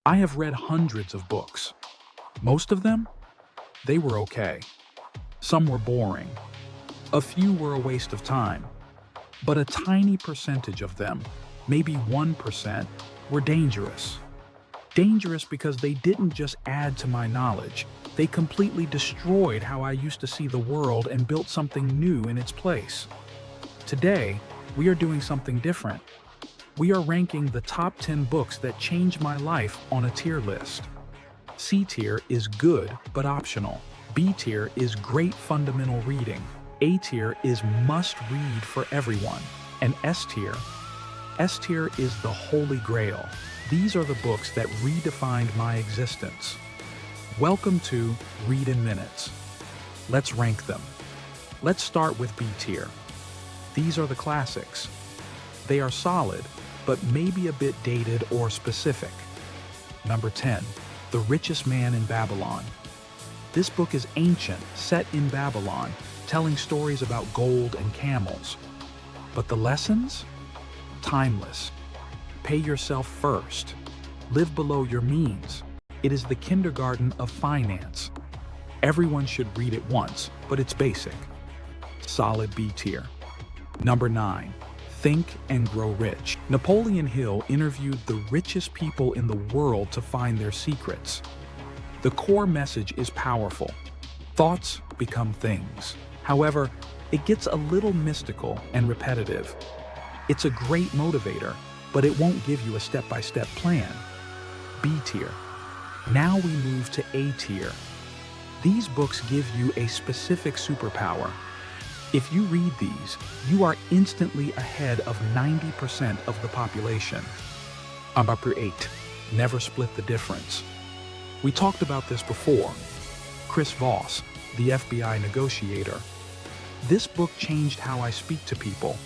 I have read hundreds of books. Most of them, they were okay. Some were boring. A few were a waste of time. But a tiny percentage of them, maybe 1%, were dangerous. Dangerous because they didn't just add to my knowledge, they completely destroyed how I used to see the world and built something new in its place. Today, we are doing something different. We are ranking the top 10 books that changed my life on a tier list. C tier is good but optional. B tier is great fundamental reading. A tier is must read for everyone. And S tier is the holy grail. These are the books that redefined my existence. Welcome to Read in Minutes. Let's rank them. Let's start with B tier. These are the classics. They are solid, but maybe a bit dated or specific. Number 10, The Richest Man in Babylon. This book is ancient, set in Babylon, telling stories about gold and camels. But the lessons? Timeless. Pay yourself first. Live below your means. It is the kindergarten of finance. Everyone should read it once, but it's basic. Solid B tier. Number 9. Think and Grow Rich. Napoleon Hill interviewed the richest people in the world to find their secrets. The core message is powerful. Thoughts become things. However, it gets a little mystical and repetitive. It's a great motivator, but it won't give you a step-by-step plan. B tier. Now we move to A tier. These books give you a specific superpower. If you read these, you are instantly ahead of 90% of the population. Number 8. Never Split the Difference. We talked about this before. Chris Voss, the FBI negotiator. This book changed how I speak to people.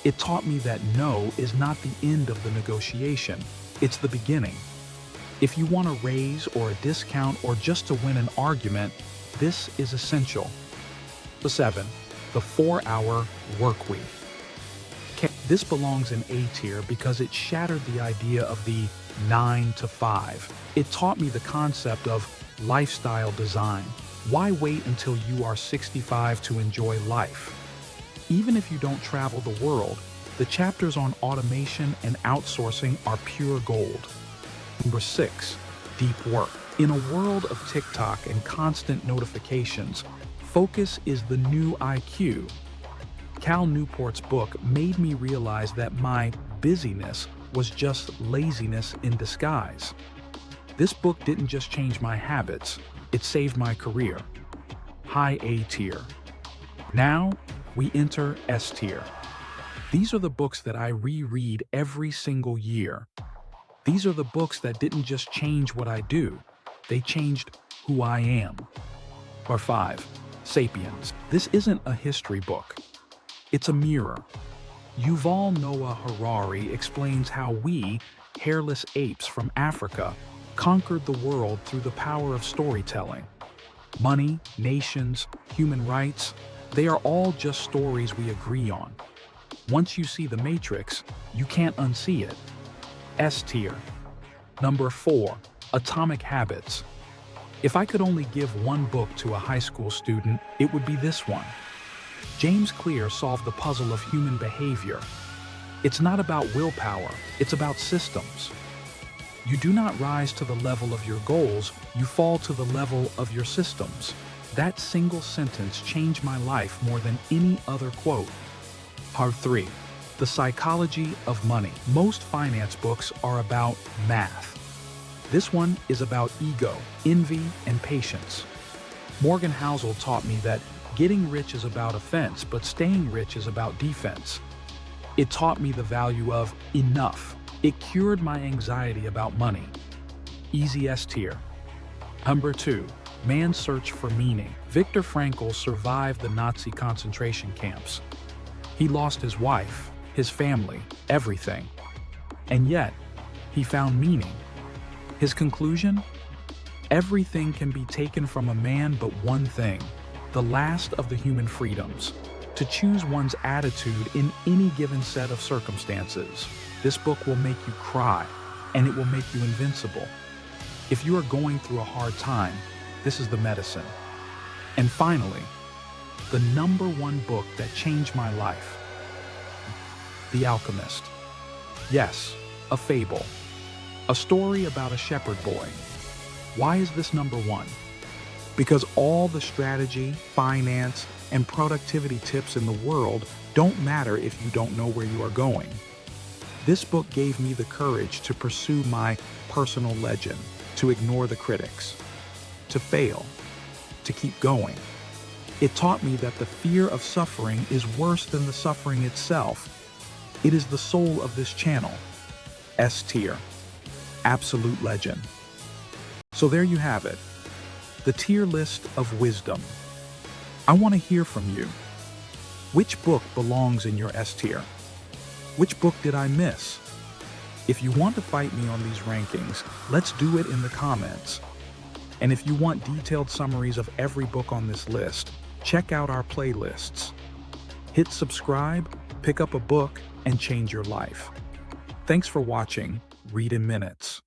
It taught me that no is not the end of the negotiation, it's the beginning. If you want a raise or a discount or just to win an argument, this is essential. Number 7. The 4-Hour Workweek. This belongs in A tier because it shattered the idea of the 9 to 5. It taught me the concept of lifestyle design. Why wait until you are 65 to enjoy life? Even if you don't travel the world, the chapters on automation and outsourcing are pure gold. Number 6. Deep Work. In a world of TikTok and constant notifications, focus is the new IQ. Cal Newport's book made me realize that my busyness was just laziness in disguise. This book didn't just change my habits, it saved my career. High A tier. Now, we enter S tier. These are the books that I reread every single year. These are the books that didn't just change what I do, they changed who I am. Number 5. Sapiens. This isn't a history book. It's a mirror. Yuval Noah Harari explains how we, hairless apes from Africa, conquered the world through the power of storytelling. Money, nations, human rights, they are all just stories we agree on. Once you see the matrix, you can't unsee it. S tier. Number 4. Atomic Habits. If I could only give one book to a high school student, it would be this one. James Clear solved the puzzle of human behavior. It's not about willpower, it's about systems. You do not rise to the level of your goals, you fall to the level of your systems. That single sentence changed my life more than any other quote. Part 3. The Psychology of Money. Most finance books are about math. This one is about ego, envy, and patience. Morgan Housel taught me that getting rich is about offense, but staying rich is about defense. It taught me the value of enough. It cured my anxiety about money. Easy S tier. Number 2. Man's Search for Meaning. Viktor Frankl survived the Nazi concentration camps. He lost his wife, his family, everything. And yet, he found meaning. His conclusion? Everything can be taken from a man but one thing, the last of the human freedoms, to choose one's attitude in any given set of circumstances. This book will make you cry, and it will make you invincible. If you are going through a hard time, this is the medicine. And finally, the number one book that changed my life, The Alchemist. Yes, a fable. A story about a shepherd boy. Why is this number one? Because all the strategy, finance, and productivity tips in the world don't matter if you don't know where you are going. This book gave me the courage to pursue my personal legend, to ignore the critics, to fail, to keep going. It taught me that the fear of suffering is worse than the suffering itself. It is the soul of this channel. S tier. Absolute legend. So there you have it. The tier list of wisdom. I want to hear from you. Which book belongs in your S tier? Which book did I miss? If you want to fight me on these rankings, let's do it in the comments. And if you want detailed summaries of every book on this list, check out our playlists. Hit subscribe, pick up a book, and change your life. Thanks for watching Read in Minutes.